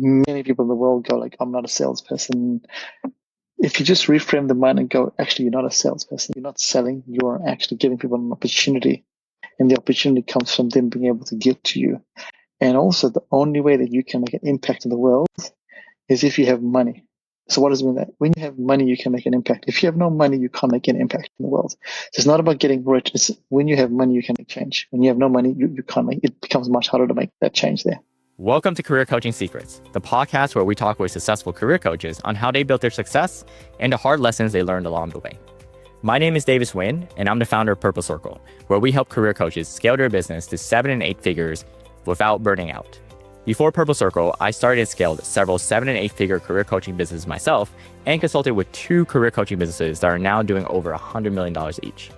many people in the world go like, I'm not a salesperson. If you just reframe the mind and go, actually, you're not a salesperson, you're not selling, you're actually giving people an opportunity. And the opportunity comes from them being able to give to you. And also, the only way that you can make an impact in the world is if you have money. So what does it mean that when you have money, you can make an impact? If you have no money, you can't make an impact in the world. So it's not about getting rich. It's when you have money, you can make change. When you have no money, you can't make it. Becomes much harder to make that change there. Welcome to Career Coaching Secrets, the podcast where we talk with successful career coaches on how they built their success and the hard lessons they learned along the way. My name is Davis Nguyen, and I'm the founder of Purple Circle, where we help career coaches scale their business to 7 and 8 figures without burning out. Before Purple Circle, I started and scaled several 7 and 8 figure career coaching businesses myself and consulted with 2 career coaching businesses that are now doing over $100 million each.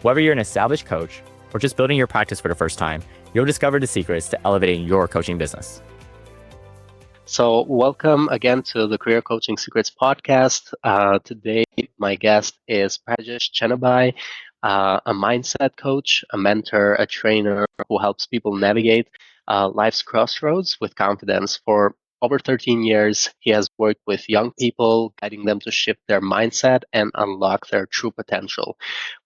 Whether you're an established coach or just building your practice for the first time, you'll discover the secrets to elevating your coaching business. So welcome again to the Career Coaching Secrets podcast. Today, my guest is Prajesh Chhanabhai, a mindset coach, a mentor, a trainer who helps people navigate life's crossroads with confidence. For over 13 years, he has worked with young people, guiding them to shift their mindset and unlock their true potential.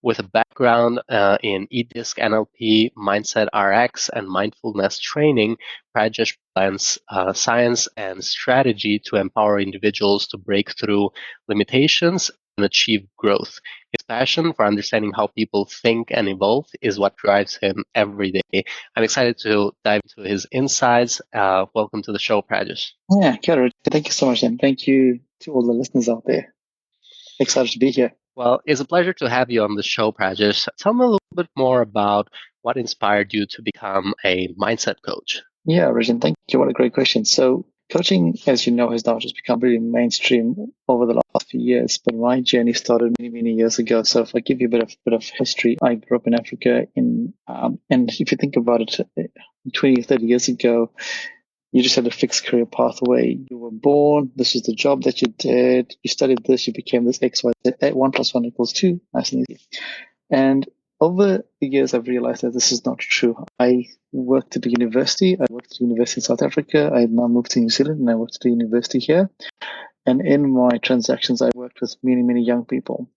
With a background in eDisc NLP, Mindset RX, and mindfulness training, Prajesh blends science and strategy to empower individuals to break through limitations and achieve growth. His passion for understanding how people think and evolve is what drives him every day. I'm excited to dive into his insights. Welcome to the show, Prajesh. Yeah, Kara, thank you so much, and thank you to all the listeners out there. Excited to be here. Well, it's a pleasure to have you on the show, Prajesh. Tell me a little bit more about what inspired you to become a mindset coach. Yeah, Rexhen, thank you. What a great question. So coaching, as you know, has now just become really mainstream over the last few years. But my journey started many, many years ago. So if I give you a bit of history, I grew up in Africa, and if you think about it, 20, 30 years ago, you just had a fixed career pathway. You were born, this was the job that you did, you studied this, you became this X, Y, Z, 1 plus 1 equals 2, nice and easy. And over the years, I've realized that this is not true. I worked at the university. I worked at the university in South Africa. I now moved to New Zealand, and I worked at the university here. And in my transactions, I worked with many, many young people.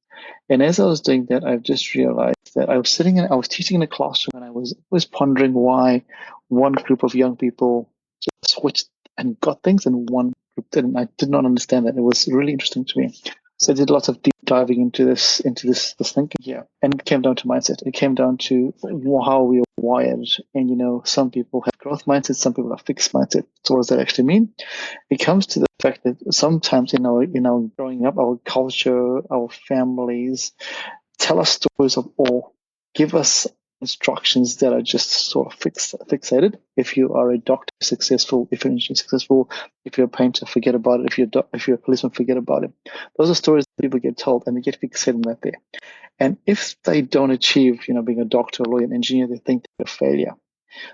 And as I was doing that, I've just realized that I was teaching in a classroom, and I was pondering why one group of young people just switched and got things, and one group didn't. I did not understand that. It was really interesting to me. So I did lots of deep diving into this thinking here, and it came down to mindset. It came down to how we are wired. And some people have growth mindset, some people have fixed mindset. So what does that actually mean? It comes to the fact that sometimes in our growing up, our culture, our families tell us stories of awe, give us instructions that are just sort of fixated. If you are a doctor, successful. If you're an engineer, successful. If you're a painter, forget about it. If you're a policeman, forget about it. Those are stories that people get told, and they get fixated on that there. And if they don't achieve, being a doctor, a lawyer, an engineer, they think they're a failure.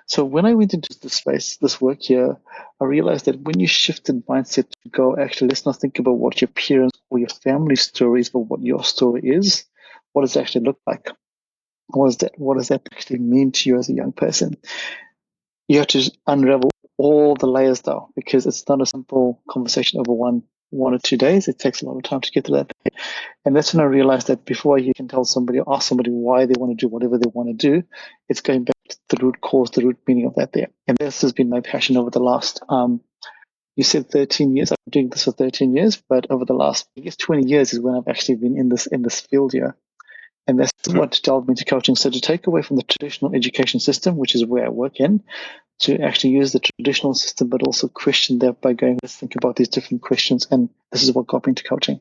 So when I went into this space, this work here, I realized that when you shifted mindset to go, actually, let's not think about what your parents or your family story is, but what your story is. What does it actually look like? What does that actually mean to you as a young person? You have to unravel all the layers though, because it's not a simple conversation over one or 2 days. It takes a lot of time to get to that. And that's when I realized that before you can tell somebody or ask somebody why they want to do whatever they want to do, it's going back to the root cause, the root meaning of that there. And this has been my passion over the last, you said 13 years. I've been doing this for 13 years, but over the last, 20 years is when I've actually been in this field here. And that's what delved me into coaching. So to take away from the traditional education system, which is where I work in, to actually use the traditional system, but also question that by going, let's think about these different questions. And this is what got me into coaching.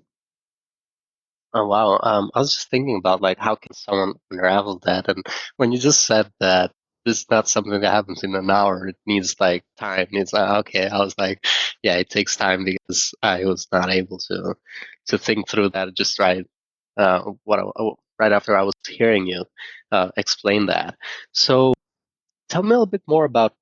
Oh, wow. I was just thinking about how can someone unravel that? And when you just said that this is not something that happens in an hour, it needs time. It's okay. I was yeah, it takes time because I was not able to think through that just right. Right after I was hearing you explain that. So tell me a little bit more about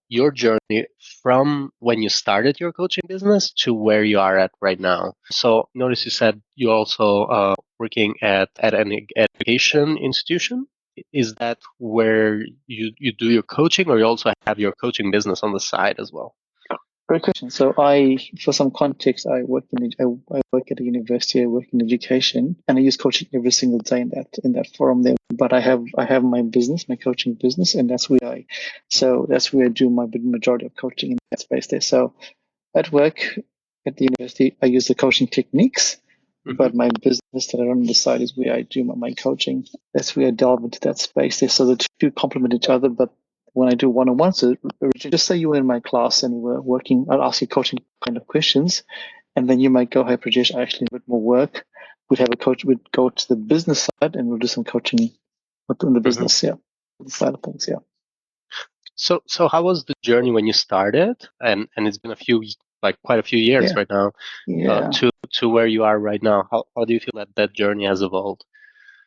your journey from when you started your coaching business to where you are at right now. So notice you said you're also working at an education institution. Is that where you do your coaching, or you also have your coaching business on the side as well? Great question. So for some context, I work at a university. I work in education, and I use coaching every single day in that forum there. But I have my business, my coaching business, and that's where I do my big majority of coaching in that space there. So at work, at the university, I use the coaching techniques, but my business that I run on the side is where I do my coaching. That's where I delve into that space there. So the two complement each other, but when I do one-on-ones, so just say you were in my class and we're working, I'll ask you coaching kind of questions, and then you might go, hey, Prajesh, I actually need a bit more work. We'd have a coach, we'd go to the business side and we'll do some coaching in the business, side of things, yeah. So how was the journey when you started? And it's been quite a few years Yeah, right now, yeah. to where you are right now. How do you feel that journey has evolved?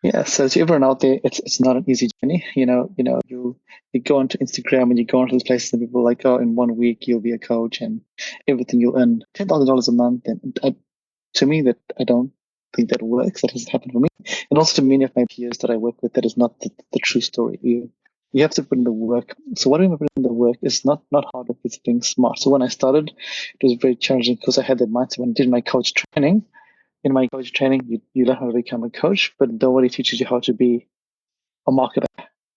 Yeah, so to everyone out there, it's not an easy journey. You go onto Instagram and you go onto these places and people are like, oh, in 1 week you'll be a coach and everything you'll earn $10,000 a month. And to me, that I don't think that works. That hasn't happened for me, and also to many of my peers that I work with, that is not the true story. You have to put in the work. So what I mean by put in the work is not hard work; it's being smart. So when I started, it was very challenging because I had that mindset when I did my coach training. In my coach training, you learn how to become a coach, but nobody teaches you how to be a marketer.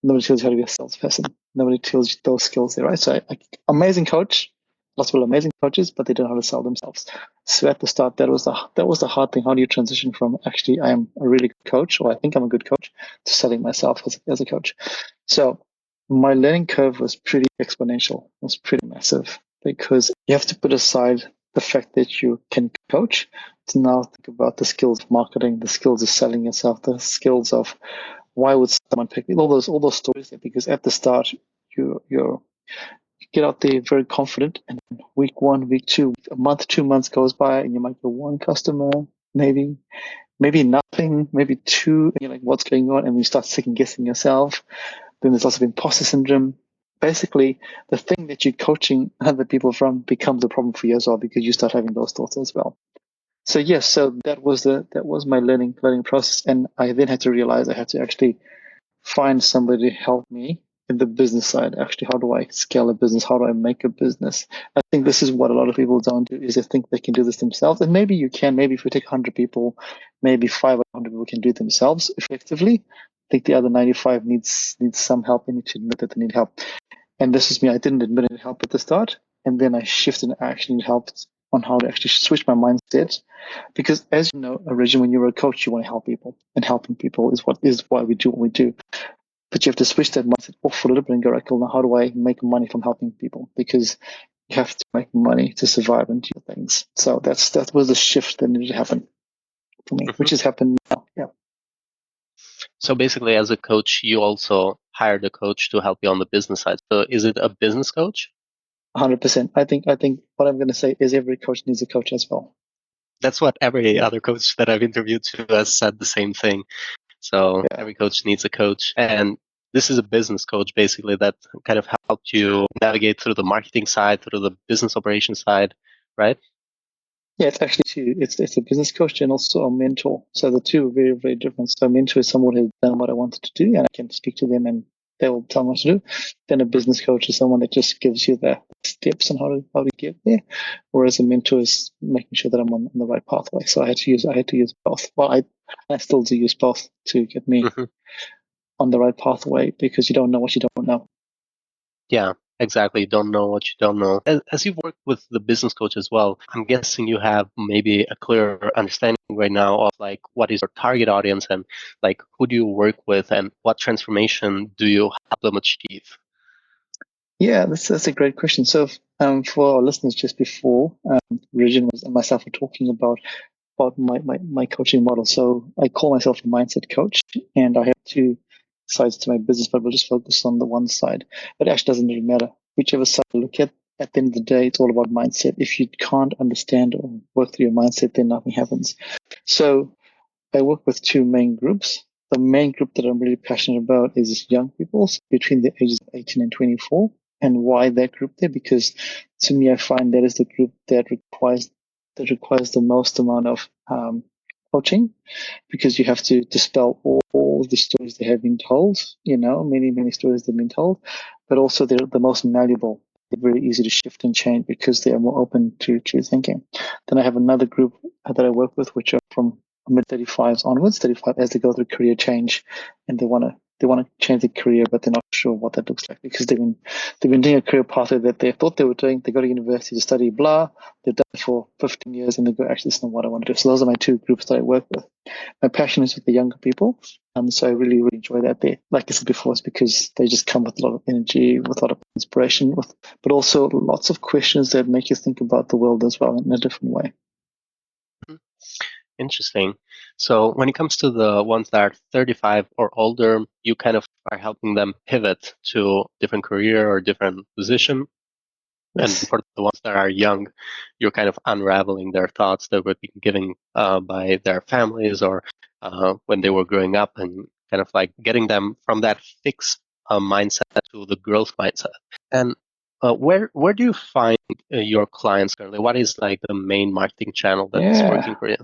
Nobody tells you how to be a salesperson. Nobody tells you those skills there, right? So, amazing coach, lots of people amazing coaches, but they don't know how to sell themselves. So at the start, that was the hard thing. How do you transition from actually I am a really good coach, or I think I'm a good coach, to selling myself as a coach? So my learning curve was pretty exponential. It was pretty massive because you have to put aside the fact that you can coach to now think about the skills of marketing, the skills of selling yourself, the skills of why would someone pick me? All those stories there, because at the start you get out there very confident, and then week 1, week 2, a month, 2 months goes by, and you might get one customer, maybe nothing, maybe two, and you're like, what's going on? And you start second guessing yourself. Then there's lots of imposter syndrome. Basically, the thing that you're coaching other people from becomes a problem for you as well, because you start having those thoughts as well. So yes, so that was my learning process, and I then had to realize I had to actually find somebody to help me in the business side. Actually, how do I scale a business? How do I make a business? I think this is what a lot of people don't do, is they think they can do this themselves. And maybe you can. Maybe if we take 100 people, maybe 500 people can do it themselves effectively. I think the other 95 needs some help. They need to admit that they need help. And this is me. I didn't admit I needed help at the start, and then I shifted and actually needed help on how to actually switch my mindset. Because as you know, originally when you're a coach, you want to help people, and helping people is why we do what we do. But you have to switch that mindset off for a little bit and go, right, cool, now how do I make money from helping people? Because you have to make money to survive and do things. So that was the shift that needed to happen for me, which has happened now. Yeah. So basically, as a coach, you also hired a coach to help you on the business side. So is it a business coach? 100%. I think what I'm going to say is every coach needs a coach as well. That's what every other coach that I've interviewed to has said the same thing. So Yeah. every coach needs a coach. And this is a business coach basically that kind of helped you navigate through the marketing side, through the business operation side, right? Yeah, it's actually two. It's a business coach and also a mentor. So the two are very, very different. So a mentor is someone who's done what I wanted to do, and I can speak to them and they will tell me what to do. Then a business coach is someone that just gives you the steps on how to get there. Whereas a mentor is making sure that I'm on the right pathway. So I had to use both. Well, I still do use both to get me on the right pathway, because you don't know what you don't know. Yeah, exactly. You don't know what you don't know. As you've worked with the business coach as well, I'm guessing you have maybe a clearer understanding right now of like what is your target audience and like who do you work with and what transformation do you help them achieve? Yeah, that's a great question. So, for our listeners, just before Rexhen and myself were talking about my coaching model. So I call myself a mindset coach, and I have two sides to my business, but we'll just focus on the one side. But it actually doesn't really matter. Whichever side you look at the end of the day, it's all about mindset. If you can't understand or work through your mindset, then nothing happens. So I work with two main groups. The main group that I'm really passionate about is young people between the ages of 18 and 24. And why that group there? Because to me, I find that is the group that requires the most amount of coaching, because you have to dispel all the stories they have been told. Many stories they've been told, but also they're the most malleable. they're very easy to shift and change because they are more open to thinking. Then I have another group that I work with, which are from mid 35s onwards, 35 as they go through career change, and they want to change their career, but they're not sure what that looks like because they've been doing a career pathway that they thought they were doing. They go to university to study blah. They've done it for 15 years, and they go, actually, this is not what I want to do. So those are my two groups that I work with. My passion is with the younger people, so I really, really enjoy that. They, like I said before, it's because they just come with a lot of energy, with a lot of inspiration, but also lots of questions that make you think about the world as well in a different way. Interesting. So when it comes to the ones that are 35 or older, you kind of are helping them pivot to different career or different position. Yes. And for the ones that are young, you're kind of unraveling their thoughts that were being given by their families or when they were growing up, and kind of like getting them from that fixed mindset to the growth mindset. And where do you find your clients currently? What is like the main marketing channel that's working for you?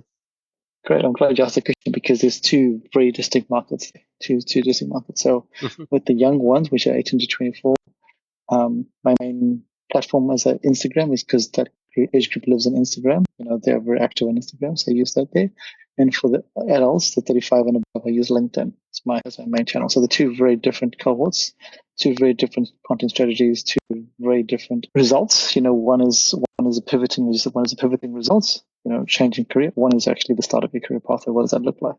Great. I'm glad you asked the question because there's two very distinct markets, two distinct markets. So with the young ones, which are 18 to 24, my main platform as an Instagram is because that age group lives on Instagram. They're very active on Instagram, so I use that there. And for the adults, the 35 and above, I use LinkedIn. It's my main channel. So the two very different cohorts, two very different content strategies, two very different results. One is a pivoting results. Changing career. One is actually the start of your career pathway. What does that look like?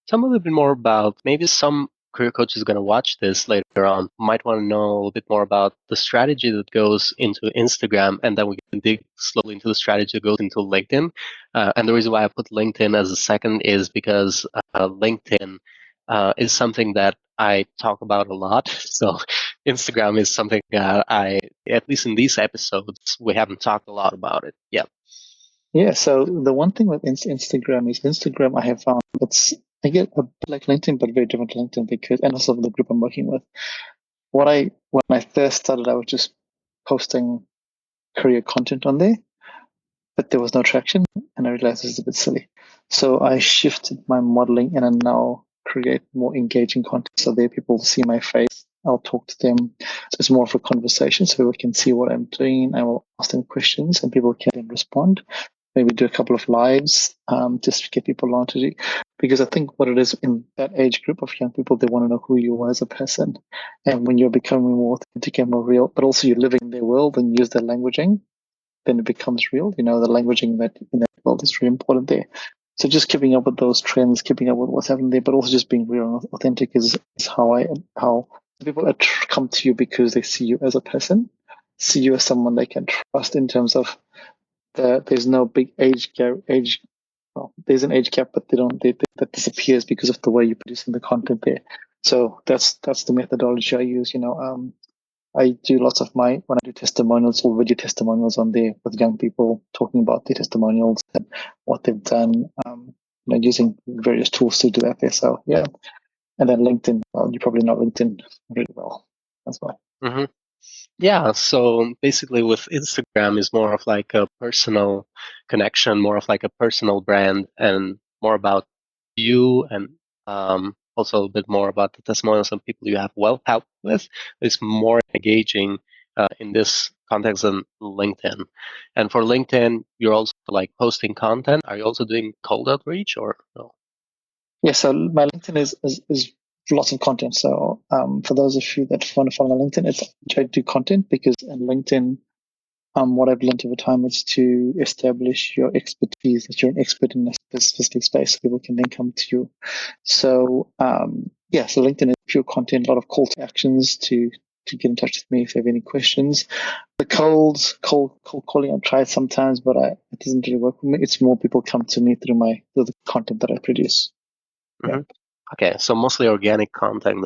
Tell me a little bit more about, maybe some career coach is going to watch this later on, might want to know a little bit more about the strategy that goes into Instagram, and then we can dig slowly into the strategy that goes into LinkedIn. And the reason why I put LinkedIn as a second is because LinkedIn is something that I talk about a lot. So Instagram is something at least in these episodes, we haven't talked a lot about it. Yeah. Yeah. So the one thing with Instagram is I have found I get a bit like LinkedIn, but very different to LinkedIn because, and also the group I'm working with. When I first started, I was just posting career content on there, but there was no traction, and I realized this is a bit silly. So I shifted my modeling and I now create more engaging content. So there people see my face. I'll talk to them. So it's more of a conversation so people can see what I'm doing. I will ask them questions and people can respond. Maybe do a couple of lives just to get people on to do. Because I think what it is in that age group of young people, they want to know who you are as a person. And when you're becoming more authentic and more real, but also you're living in their world and use their languaging, then it becomes real. The languaging that in that world is really important there. So just keeping up with those trends, keeping up with what's happening there, but also just being real and authentic is how people come to you because they see you as a person, see you as someone they can trust in terms of there's no big age gap. Well, there's an age gap, but that disappears because of the way you're producing the content there. So that's the methodology I use. I do lots of when I do testimonials or video testimonials on there with young people talking about their testimonials and what they've done, using various tools to do that there. So yeah. And then LinkedIn, well, you probably know LinkedIn really well as well. Mm-hmm. Yeah, so basically with Instagram is more of like a personal connection, more of like a personal brand, and more about you, and also a bit more about the testimonials and people you have well helped with. It's more engaging in this context than LinkedIn. And for LinkedIn, you're also like posting content. Are you also doing cold outreach or no? Yeah, so my LinkedIn is lots of content. So for those of you that want to follow my LinkedIn, I do content because in LinkedIn, what I've learned over time is to establish your expertise, that you're an expert in a specific space, so people can then come to you. So so LinkedIn is pure content, a lot of call to actions to get in touch with me if you have any questions. The cold calling, I've tried sometimes, but it doesn't really work for me. It's more people come to me through the content that I produce. Mm-hmm. Yeah. Okay, so mostly organic content.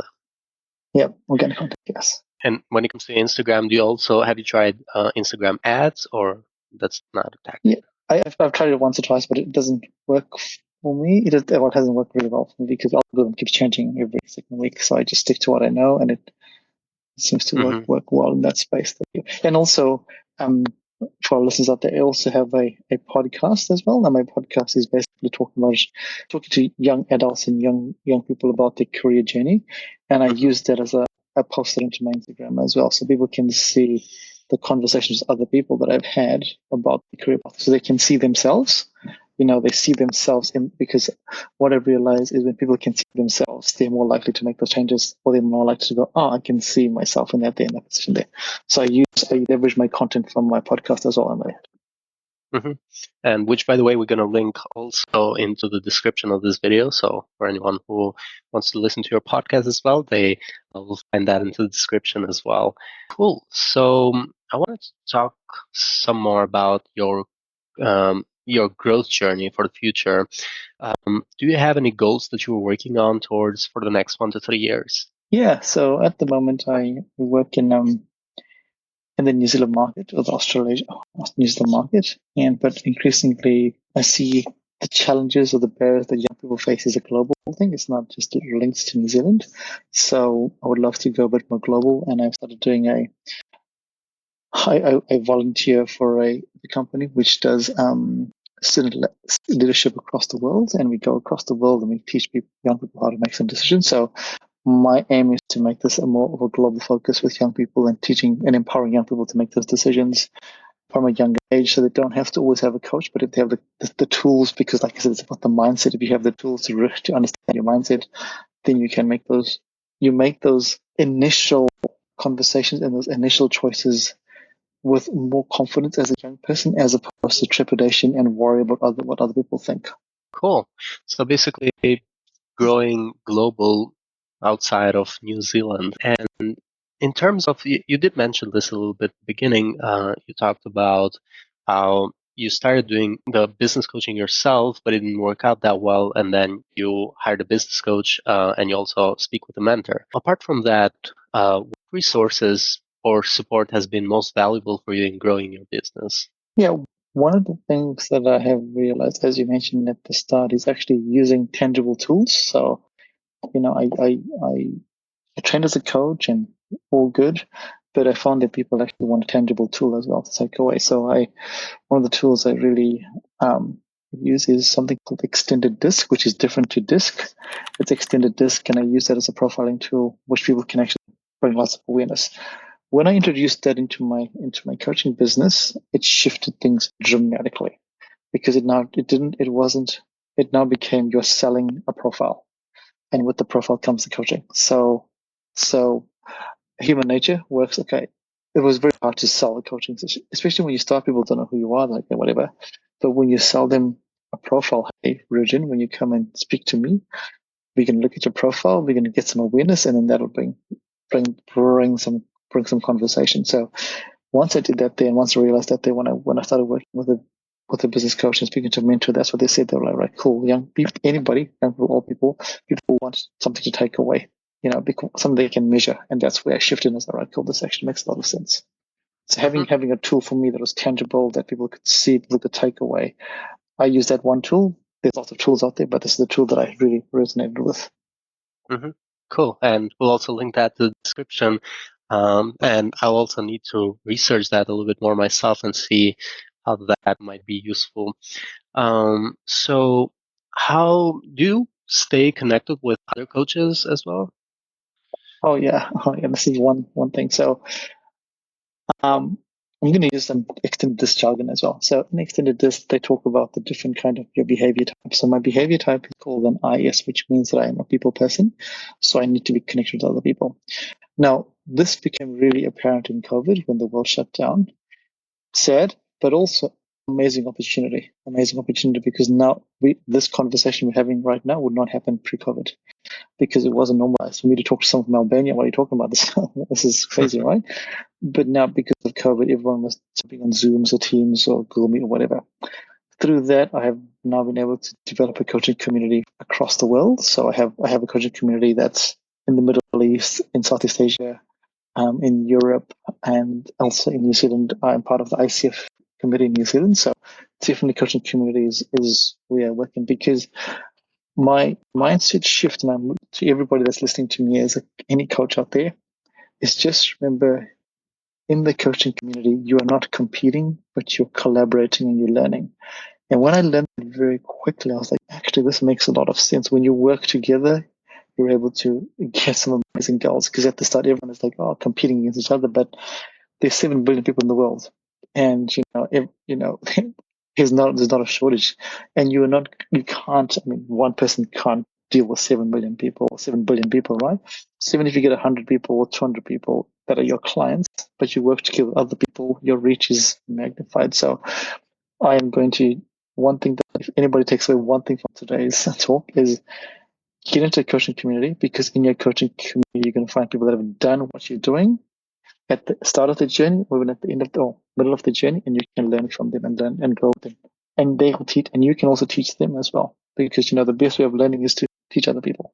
Yeah, organic content, yes. And when it comes to Instagram, have you tried Instagram ads, or that's not a tactic? Yeah, I've tried it once or twice, but it doesn't work for me. It hasn't worked really well for me because algorithm keeps changing every second week. So I just stick to what I know, and it seems to work well in that space. And also, for our listeners out there, I also have a podcast as well. And my podcast is basically talking to young adults and young people about their career journey. And I use that as I post it into my Instagram as well, so people can see the conversations with other people that I've had about the career path, so they can see themselves. They see themselves in, because what I've realized is when people can see themselves, they're more likely to make those changes, or they're more likely to go, oh, I can see myself in that there, in that position there. So I leverage my content from my podcast as well on there. And which, by the way, we're going to link also into the description of this video. So for anyone who wants to listen to your podcast as well, they will find that into the description as well. Cool. So I wanted to talk some more about your growth journey for the future. Do you have any goals that you are working on towards for the next 1 to 3 years? Yeah. So at the moment, I work in the New Zealand market or the New Zealand market, but increasingly I see the challenges or the barriers that young people face is a global thing. It's not just linked to New Zealand. So I would love to go a bit more global, and I've started doing I volunteer for a company which does student leadership across the world, and we go across the world and we teach young people how to make some decisions. So my aim is to make this a more of a global focus with young people and teaching and empowering young people to make those decisions from a younger age, so they don't have to always have a coach, but if they have the tools, because like I said, it's about the mindset. If you have the tools to understand your mindset, then you can make those initial conversations and those initial choices with more confidence as a young person, as opposed to trepidation and worry about what other people think. Cool. So basically, growing global outside of New Zealand. And in terms of, you did mention this a little bit at the beginning. You talked about how you started doing the business coaching yourself, but it didn't work out that well. And then you hired a business coach, and you also speak with a mentor. Apart from that, what resources or support has been most valuable for you in growing your business? Yeah, one of the things that I have realized, as you mentioned at the start, is actually using tangible tools. So, I trained as a coach and all good, but I found that people actually want a tangible tool as well to take away. So one of the tools I really use is something called extended disc, which is different to disc. It's extended disc, and I use that as a profiling tool, which people can actually bring lots of awareness. When I introduced that into my coaching business, it shifted things dramatically, because it now became you're selling a profile, and with the profile comes the coaching. So human nature works. Okay, it was very hard to sell a coaching session, especially when you start. People don't know who you are, like whatever. But when you sell them a profile, hey, Rexhen, when you come and speak to me, we can look at your profile, we're going to get some awareness, and then that'll bring some conversation. So once I did that, then once I realized that, when I started working with a business coach and speaking to a mentor, that's what they said. They were like, right, cool, young people, anybody, young people, old people want something to take away, something they can measure, and that's where I shifted and I was like, right, cool, this actually makes a lot of sense. So having a tool for me that was tangible, that people could see, people could take away. I use that one tool. There's lots of tools out there, but this is the tool that I really resonated with. Cool. And we'll also link that to the description. And I'll also need to research that a little bit more myself and see how that might be useful. So how do you stay connected with other coaches as well? Oh yeah. This is one thing. So I'm going to use some extended disc jargon as well. So in extended disc, they talk about the different kind of your behavior type. So my behavior type is called an IS, which means that I am a people person. So I need to be connected with other people. Now, this became really apparent in COVID when the world shut down. Sad, but also amazing opportunity. Amazing opportunity, because now this conversation we're having right now would not happen pre-COVID, because it wasn't normalized for me to talk to someone from Albania. What are you talking about? This is crazy, right? But now, because of COVID, everyone was jumping on Zooms or Teams or Google Meet or whatever. Through that, I have now been able to develop a coaching community across the world. So I have a coaching community that's in the Middle East, in Southeast Asia, in Europe, and also in New Zealand. I'm part of the ICF committee in New Zealand. So definitely coaching communities is where I work in, because my mindset shift, and to everybody that's listening to me as any coach out there, is just remember, in the coaching community, you are not competing, but you're collaborating and you're learning. And when I learned it very quickly, I was like, actually, this makes a lot of sense. When you work together, you're able to get some amazing goals. Because at the start, everyone is like, oh, competing against each other, but there's 7 billion people in the world, and there's not a shortage, and you can't. I mean, one person can't deal with 7 million people, 7 billion people, right? So even if you get 100 people or 200 people that are your clients, but you work together with other people, your reach is magnified. So I am going to one thing that if anybody takes away one thing from today's talk is get into a coaching community, because in your coaching community you're going to find people that have done what you're doing at the start of the journey or even at the end of the or middle of the journey, and you can learn from them and learn and grow with them. And they will teach, and you can also teach them as well, because the best way of learning is to teach other people.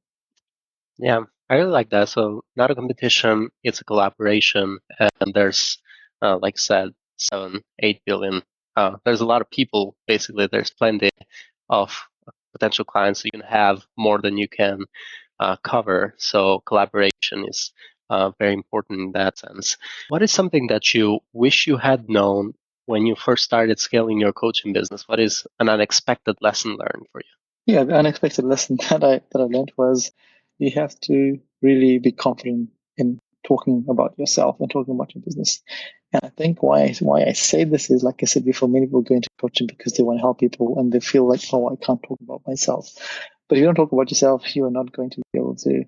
Yeah, I really like that. So not a competition, it's a collaboration, and there's, like I said, 7, 8 billion. There's a lot of people. Basically, there's plenty of potential clients. So you can have more than you can cover. So collaboration is very important in that sense. What is something that you wish you had known when you first started scaling your coaching business? What is an unexpected lesson learned for you? Yeah, the unexpected lesson that I learned was you have to really be confident in talking about yourself and talking about your business. And I think why I say this is, like I said before, many people go into coaching because they want to help people and they feel like, oh, I can't talk about myself. But if you don't talk about yourself, you are not going to be able to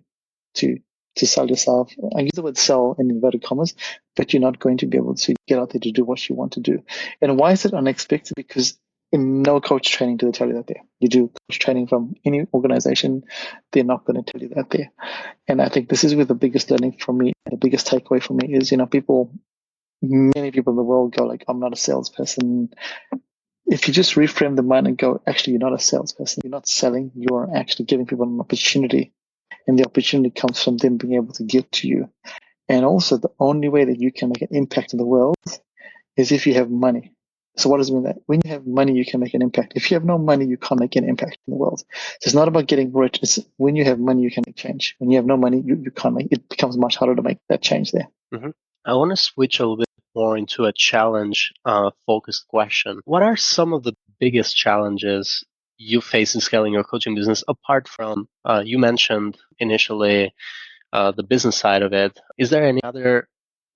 to sell yourself. I use the word sell in inverted commas, but you're not going to be able to get out there to do what you want to do. And why is it unexpected? Because in no coach training do they tell you that there. You do coach training from any organization, they're not going to tell you that there. And I think this is where the biggest learning for me, the biggest takeaway for me is, many people in the world go like, I'm not a salesperson. If you just reframe the mind and go, actually, you're not a salesperson, you're not selling, you're actually giving people an opportunity. And the opportunity comes from them being able to give to you. And also, the only way that you can make an impact in the world is if you have money. So what does it mean? That when you have money, you can make an impact. If you have no money, you can't make an impact in the world. So it's not about getting rich. It's when you have money, you can make change. When you have no money, you can't make it. Becomes much harder to make that change there. Mm-hmm. I want to switch a little bit more into a challenge focused question. What are some of the biggest challenges you face in scaling your coaching business apart from you mentioned initially the business side of it? Is there any other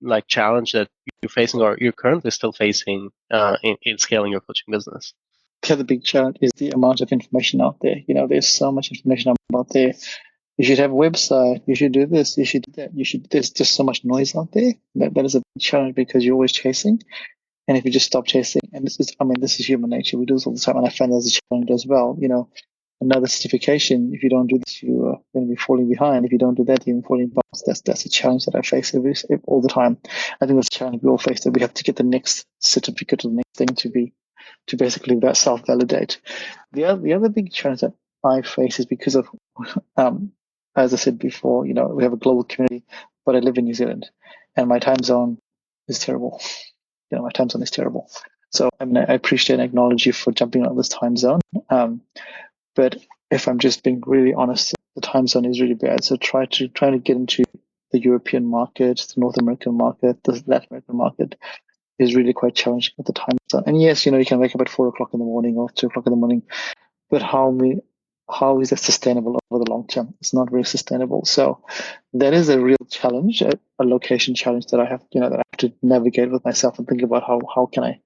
like challenge that you're facing or you're currently still facing in scaling your coaching business? The other big challenge is the amount of information out there. There's so much information out there. You should have a website. You should do this. You should do that. There's just so much noise out there. That is a big challenge because you're always chasing. And if you just stop chasing, and this is human nature. We do this all the time, and I find that's a challenge as well. Another certification. If you don't do this, you are going to be falling behind. If you don't do that, you're falling behind. That's a challenge that I face all the time. I think that's a challenge we all face, that we have to get the next certificate or the next thing to basically self-validate. The other big challenge that I face is because of, as I said before, we have a global community, but I live in New Zealand, and my time zone is terrible. My time zone is terrible. So I appreciate and acknowledge you for jumping on this time zone. But if I'm just being really honest, the time zone is really bad. So trying to get into the European market, the North American market, the Latin American market is really quite challenging at the time zone. And yes, you can wake up at 4 o'clock in the morning or 2 o'clock in the morning, but how is that sustainable over the long term? It's not very sustainable. So that is a real challenge, a location challenge that I have, that I have to navigate with myself and think about how can I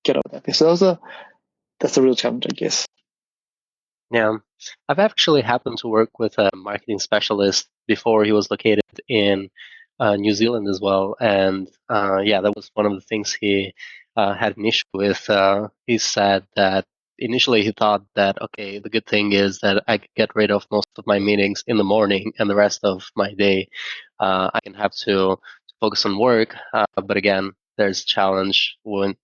get over that. So that's a real challenge, I guess. Yeah, I've actually happened to work with a marketing specialist before. He was located in New Zealand as well, and yeah, that was one of the things he had an issue with. He said that initially he thought that, okay, the good thing is that I could get rid of most of my meetings in the morning, and the rest of my day I can have to focus on work. But again, there's a challenge when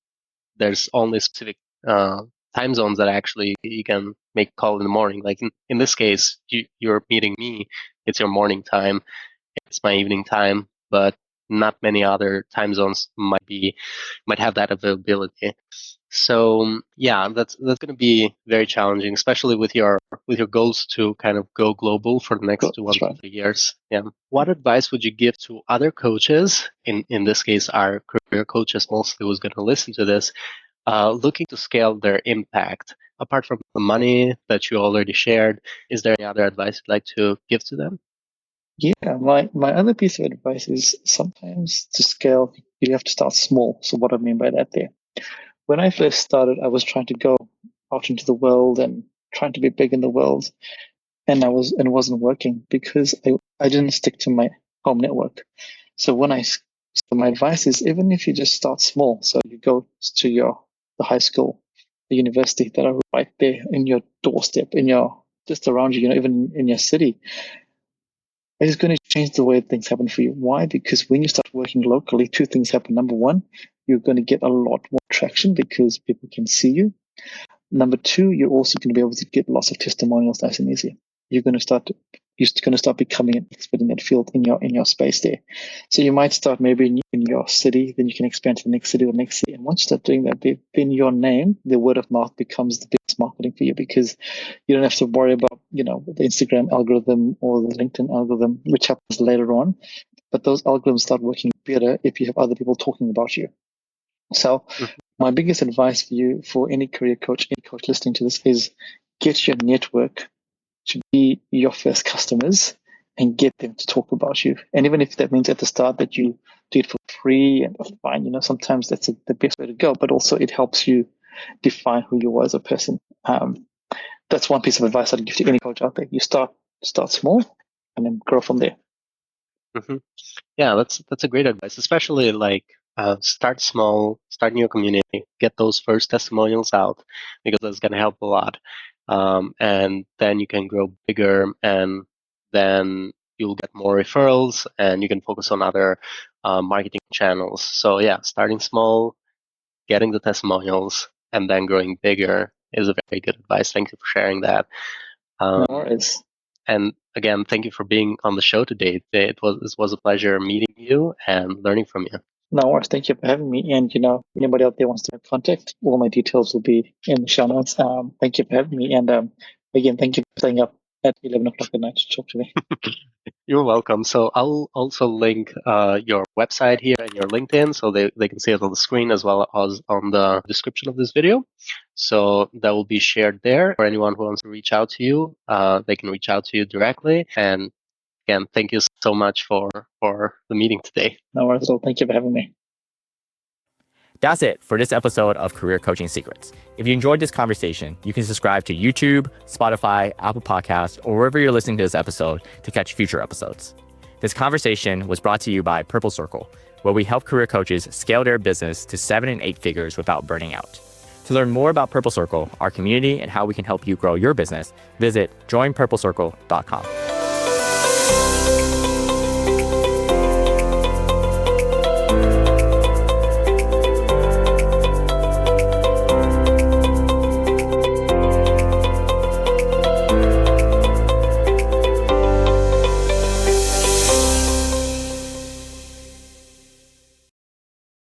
there's only specific time zones that actually you can make a call in the morning. Like in this case, you're meeting me, it's your morning time, it's my evening time, but not many other time zones might have that availability. So yeah, that's going to be very challenging, especially with your goals to kind of go global for the next 2 to 3 years. Yeah. What advice would you give to other coaches? In this case, our career coaches mostly, who's going to listen to this, looking to scale their impact apart from the money that you already shared, is there any other advice you'd like to give to them? Yeah, my other piece of advice is sometimes to scale, you have to start small. So what I mean by that there, when I first started, I was trying to go out into the world and trying to be big in the world, and it wasn't working because I didn't stick to my home network. So so my advice is even if you just start small, so you go to the high school, the university that are right there in your doorstep, in your just around you, even in your city, it's going to change the way things happen for you. Why? Because when you start working locally, two things happen. Number one, you're going to get a lot more traction because people can see you. Number two, you're also going to be able to get lots of testimonials nice and easy. You're going to start becoming an expert in that field in your space there. So you might start maybe in your city, then you can expand to the next city or next city. And once you start doing that, then your name, the word of mouth becomes the biggest marketing for you because you don't have to worry about, the Instagram algorithm or the LinkedIn algorithm, which happens later on. But those algorithms start working better if you have other people talking about you. So my biggest advice for you, for any career coach, any coach listening to this, is get your network to be your first customers and get them to talk about you. And even if that means at the start that you do it for free and fine, sometimes that's the best way to go, but also it helps you define who you are as a person. That's one piece of advice I'd give to any coach out there. You start small and then grow from there. Mm-hmm. Yeah, that's a great advice, especially start small, start in your community, get those first testimonials out because that's going to help a lot. And then you can grow bigger, and then you'll get more referrals, and you can focus on other marketing channels. So yeah, starting small, getting the testimonials, and then growing bigger is a very good advice. Thank you for sharing that. No worries. And again, thank you for being on the show today. It was a pleasure meeting you and learning from you. No worries. Thank you for having me. And anybody out there wants to have contact, all my details will be in the show notes. Thank you for having me. And again, thank you for staying up at 11 o'clock at night to talk to me. You're welcome. So I'll also link your website here and your LinkedIn so they can see it on the screen as well as on the description of this video. So that will be shared there. For anyone who wants to reach out to you, they can reach out to you directly. And again, thank you so much for the meeting today. No worries at all. Thank you for having me. That's it for this episode of Career Coaching Secrets. If you enjoyed this conversation, you can subscribe to YouTube, Spotify, Apple Podcasts, or wherever you're listening to this episode to catch future episodes. This conversation was brought to you by Purple Circle, where we help career coaches scale their business to 7 and 8 figures without burning out. To learn more about Purple Circle, our community, and how we can help you grow your business, visit joinpurplecircle.com.